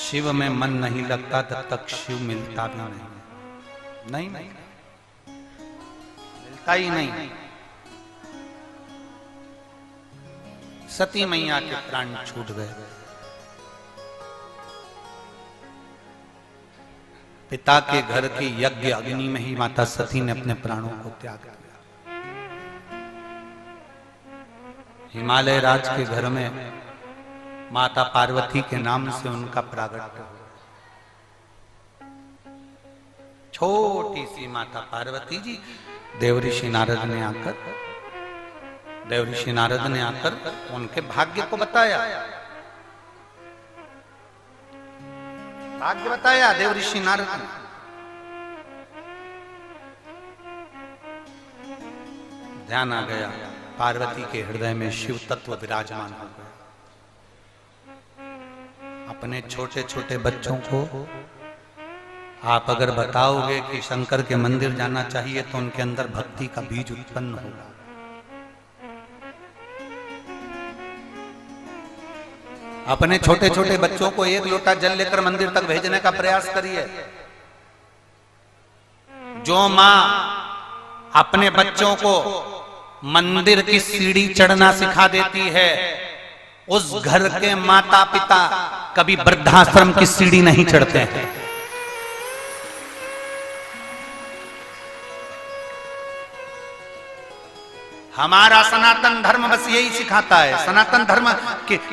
शिव में मन नहीं लगता तब तक शिव मिलता भी नहीं मिलता ही नहीं। सती मैया के प्राण छूट गए। पिता के घर की यज्ञ अग्नि में ही माता सती ने अपने प्राणों को त्याग दिया। हिमालय राज के घर में माता पार्वती के नाम से उनका प्रागट्य हुआ। छोटी सी माता पार्वती जी देवऋषि नारद ने आकर उनके भाग्य को बताया। भाग्य बताया देवऋषि नारद ने। ध्यान आ गया, पार्वती के हृदय में शिव तत्व विराजमान हो गया। अपने छोटे छोटे बच्चों को आप अगर बताओगे कि शंकर के मंदिर जाना चाहिए तो उनके अंदर भक्ति का बीज उत्पन्न होगा। अपने छोटे छोटे बच्चों को एक लोटा जल लेकर मंदिर तक भेजने का प्रयास करिए। जो मां अपने बच्चों को मंदिर की सीढ़ी चढ़ना सिखा देती है, उस घर के माता पिता कभी वृद्धाश्रम की सीढ़ी नहीं चढ़ते हैं। हमारा सनातन धर्म बस यही सिखाता है। सनातन धर्म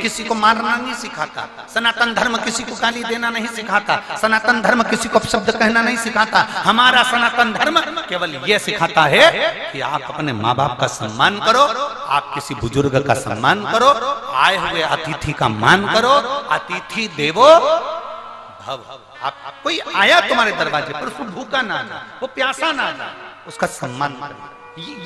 किसी को मारना नहीं सिखाता। सनातन धर्म किसी को गाली देना नहीं सिखाता। सनातन धर्म किसी को अपशब्द कहना नहीं सिखाता। हमारा सनातन धर्म केवल यह सिखाता है कि आप अपने माँ बाप का सम्मान करो, आप किसी बुजुर्ग का सम्मान करो, आए हुए अतिथि का मान करो। अतिथि देवो भव। आप कोई आया तुम्हारे दरवाजे पर, उसको भूखा ना जाए, वो प्यासा ना जाए, उसका सम्मान करो।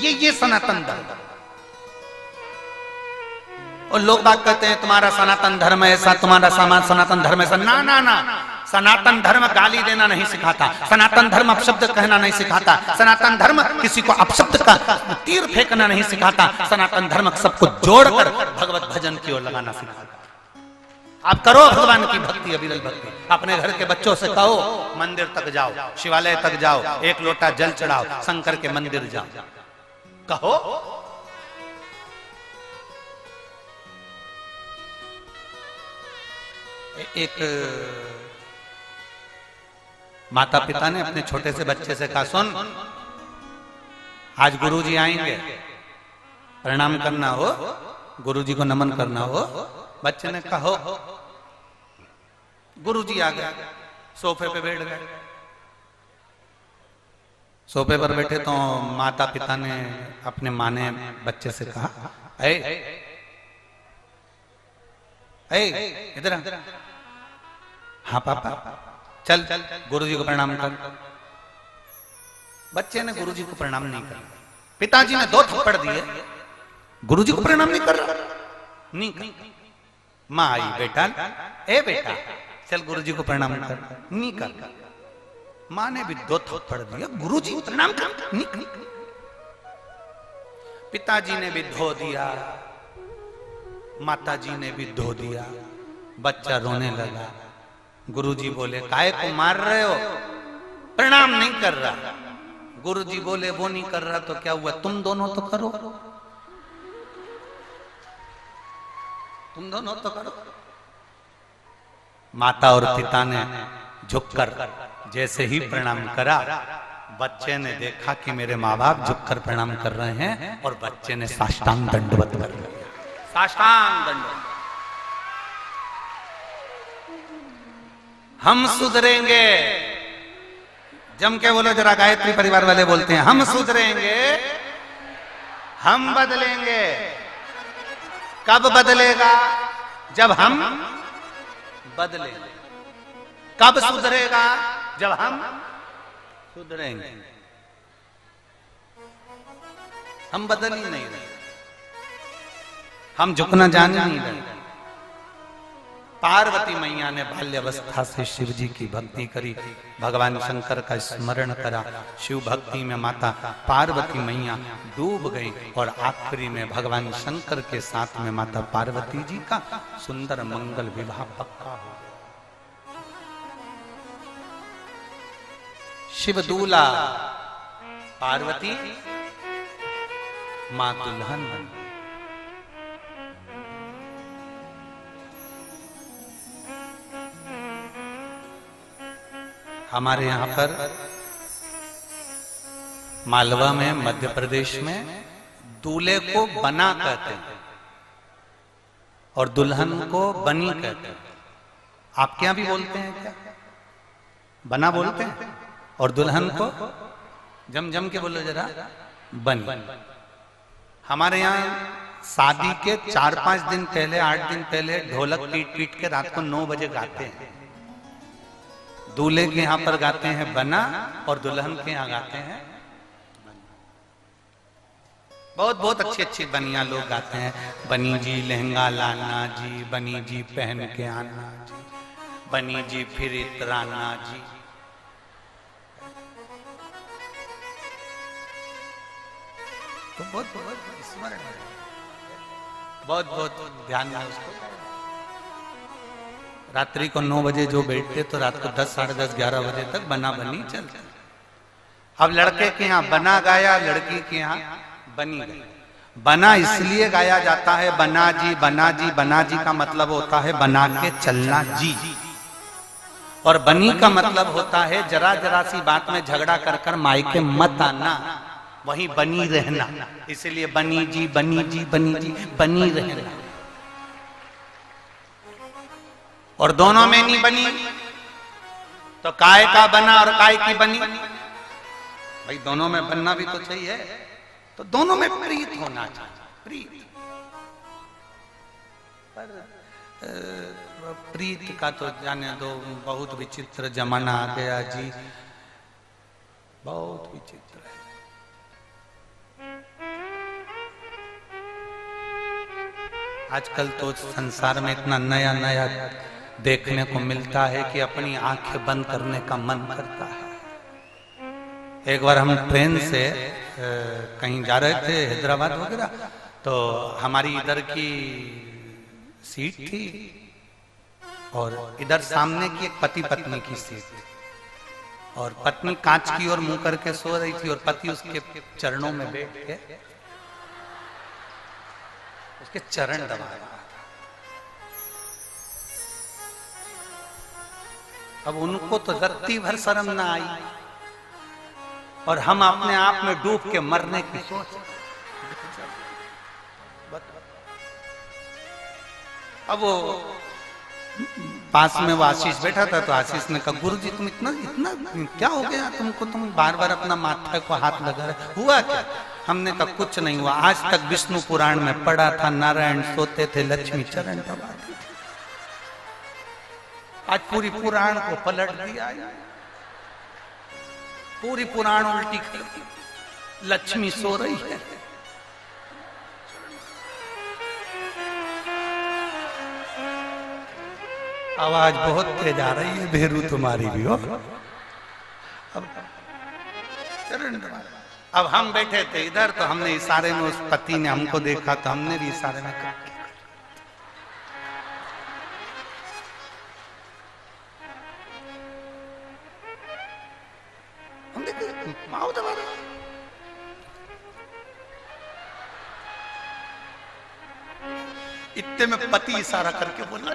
ये सनातन धर्म। और लोग बात कहते हैं तुम्हारा सनातन धर्म ऐसा, तुम्हारा सनातन धर्म ऐसा। ना ना ना, सनातन धर्म गाली देना नहीं सिखाता। सनातन धर्म अपशब्द कहना नहीं सिखाता। सनातन धर्म किसी को अपशब्द का तीर फेंकना नहीं सिखाता। सनातन धर्म सबको जोड़कर भगवत भजन की ओर लगाना सिखाता। आप करो भगवान की भक्ति, अविरल भक्ति। अपने घर के बच्चों से कहो मंदिर तक जाओ, शिवालय तक जाओ, एक लोटा जल चढ़ाओ, शंकर के मंदिर जाओ, कहो। एक माता पिता ने अपने छोटे से बच्चे से कहा, सुन आज गुरुजी आएंगे, प्रणाम करना हो, गुरुजी को नमन करना हो। बच्चे ने कहा हो। गुरुजी आ गए, सोफे पे बैठ गए। सोफे पर बैठे तो माता पिता ने अपने माँ ने बच्चे से कहा, इधर। हाँ पापा, चल गुरुजी को प्रणाम कर। बच्चे ने गुरुजी को प्रणाम नहीं कर। पिताजी ने 2 थप्पड़ दिए, गुरुजी को प्रणाम नहीं कर रहा। नहीं। माँ आई, बेटा बेटा चल गुरुजी को प्रणाम कर। नहीं कर। माँ ने भी 2 थप्पड़ दिया, गुरुजी को प्रणाम कर। नहीं। पिताजी ने भी धो दिया, माताजी ने भी धो दिया। बच्चा रोने लगा। गुरुजी बोले, काहे को मार रहे हो? प्रणाम नहीं कर रहा। गुरुजी बोले, वो नहीं कर रहा तो क्या हुआ, तुम दोनों तो करो, तुम दोनों तो करो। माता और पिता ने झुककर जैसे ही प्रणाम करा, बच्चे ने देखा कि मेरे माँ बाप झुककर प्रणाम कर रहे हैं, और बच्चे ने साष्टांग दंडवत कर लिया। साष्टांग दंडवत। हम सुधरेंगे। जम के बोलो जरा, गायत्री परिवार वाले बोलते हैं, हम सुधरेंगे, हम बदलेंगे। कब बदलेगा? जब हम बदलेंगे। कब सुधरेगा? जब हम सुधरेंगे। हम बदल ही नहीं रहे, हम झुकना जान नहीं रहे। पार्वती मैया ने बाल्यावस्था से शिव जी की भक्ति करी, भगवान शंकर का स्मरण करा। शिव भक्ति में माता पार्वती मैया डूब गई, और आखिरी में भगवान शंकर के साथ में माता पार्वती जी का सुंदर मंगल विवाह पक्का हो गया। शिव दूल्हा, पार्वती मां दुल्हन बनी। हमारे यहां पर मालवा में, मध्य प्रदेश में दूल्हे को बना कहते हैं और दुल्हन को बनी कहते हैं। आपके यहां भी बोलते हैं क्या? बना बोलते हैं और दुल्हन को जम जम के बोलो जरा, बनी। हमारे यहाँ शादी के 4-5 दिन पहले, 8 दिन पहले ढोलक पीट पीट के रात को 9 बजे गाते हैं। दूल्हे के यहाँ पर गाते हैं बना और दुल्हन के यहाँ गाते हैं बहुत बहुत अच्छी अच्छी बनिया लोग गाते हैं। बनी जी लहंगा लाना जी, बनी जी पहन के आना जी, बनी जी फिर इतराना जी। तो बहुत बहुत स्मरण है, बहुत बहुत ध्यान है उसको। रात्रि को 9 बजे जो बैठते तो रात को 10, साढ़े 10, 11 बजे तक बना बनी चलती। अब लड़के के यहाँ बना गाया, लड़की के यहाँ बनी गई। बना इसलिए गाया जाता है बना जी बना जी। बना जी का मतलब होता है बना के चलना जी, और बनी का मतलब होता है जरा जरा सी बात में झगड़ा कर कर मायके मत आना, वहीं बनी रहना। इसलिए बनी जी बनी जी बनी जी, बनी रहना। और दोनों में नहीं बनी तो काय का बना और काय की बनी। भाई दोनों में बनना भी तो चाहिए, तो दोनों में प्रीत होना चाहिए। प्रीत, पर प्रीत का तो जाने दो, बहुत विचित्र जमाना आ गया जी, बहुत विचित्र है। आजकल तो संसार में इतना नया नया देखने को मिलता है कि अपनी आंखें बंद करने का मन करता है। एक बार हम ट्रेन से कहीं जा रहे थे, हैदराबाद वगैरह, तो हमारी इधर की सीट थी और इधर सामने की एक पति पत्नी की सीट थी, और पत्नी कांच की ओर मुंह करके सो रही थी और पति उसके चरणों में बैठ के उसके चरण दबा रहा था। अब उनको तो रत्ती भर शर्म ना आई और हम अपने आप में डूब के मरने की सोच। अब वो पास में वो आशीष बैठा था, तो आशीष ने कहा गुरु जी तुम इतना इतना क्या हो गया तुमको, तुम बार बार अपना माथा को हाथ लगा रहे, हुआ क्या? हमने कहा कुछ नहीं हुआ, आज तक विष्णु पुराण में पढ़ा था नारायण सोते थे लक्ष्मी चरण दबाती थी, आज पूरी पुराण को पलट दिया, पूरी पुराण उल्टी कर दी, लक्ष्मी सो रही है। आवाज बहुत तेज आ रही है भेरू तुम्हारी भी हो। अब हम बैठे थे इधर, तो हमने इशारे में, उस पति ने हमको देखा तो हमने भी इशारे में कहा माओ दबा दो। इतने में पति इशारा करके बोला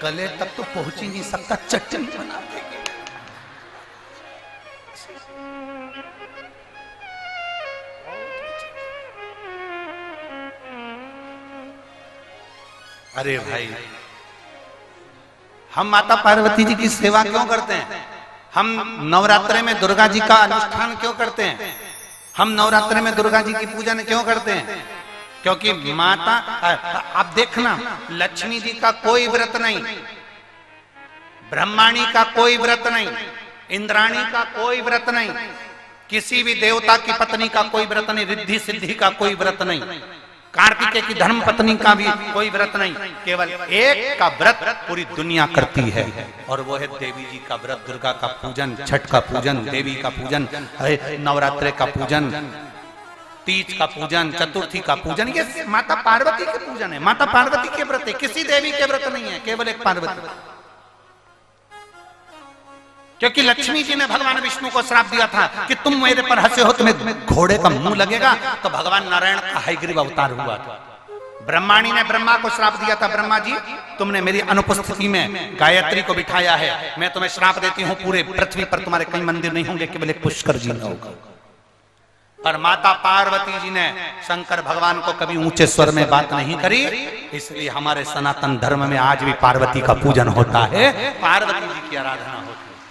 गले तक तो पहुंच ही नहीं सकता, चटनी बना देगी। अरे भाई, हम माता पार्वती जी की सेवा क्यों करते हैं? हम नवरात्रे में दुर्गा जी का अनुष्ठान क्यों करते हैं? हम नवरात्रे में दुर्गा जी की पूजन क्यों करते हैं? क्योंकि माता, आप देखना, लक्ष्मी जी का कोई व्रत नहीं, ब्रह्माणी का कोई व्रत नहीं, इंद्राणी का कोई व्रत नहीं, किसी भी देवता की पत्नी का कोई व्रत नहीं, रिद्धि सिद्धि का कोई व्रत नहीं, कार्तिकेय की धर्म पत्नी का भी कोई व्रत नहीं। केवल एक का व्रत पूरी दुनिया करती है, और वो है देवी जी का व्रत, दुर्गा का पूजन, छठ का पूजन, देवी का पूजन, नवरात्रे का पूजन, तीज का पूजन, चतुर्थी का पूजन। ये माता पार्वती के पूजन है, माता पार्वती के व्रत है, किसी देवी के व्रत नहीं है, केवल एक पार्वती। क्योंकि लक्ष्मी जी ने भगवान विष्णु को श्राप दिया था कि तुम मेरे पर हंसे हो तुम्हें घोड़े का मुंह लगेगा, तो भगवान नारायण का हयग्रीव अवतार हुआ था। ब्रह्माणी ने ब्रह्मा को श्राप दिया था, ब्रह्मा जी तुमने मेरी अनुपस्थिति में गायत्री को बिठाया है, मैं तुम्हें श्राप देती हूँ पूरे पृथ्वी पर तुम्हारे कई मंदिर नहीं होंगे, केवल एक पुष्कर जी में होगा। पर माता पार्वती जी ने शंकर भगवान को कभी ऊंचे स्वर में बात नहीं करी, इसलिए हमारे सनातन धर्म में आज भी पार्वती का पूजन होता है, पार्वती जी की आराधना होती है।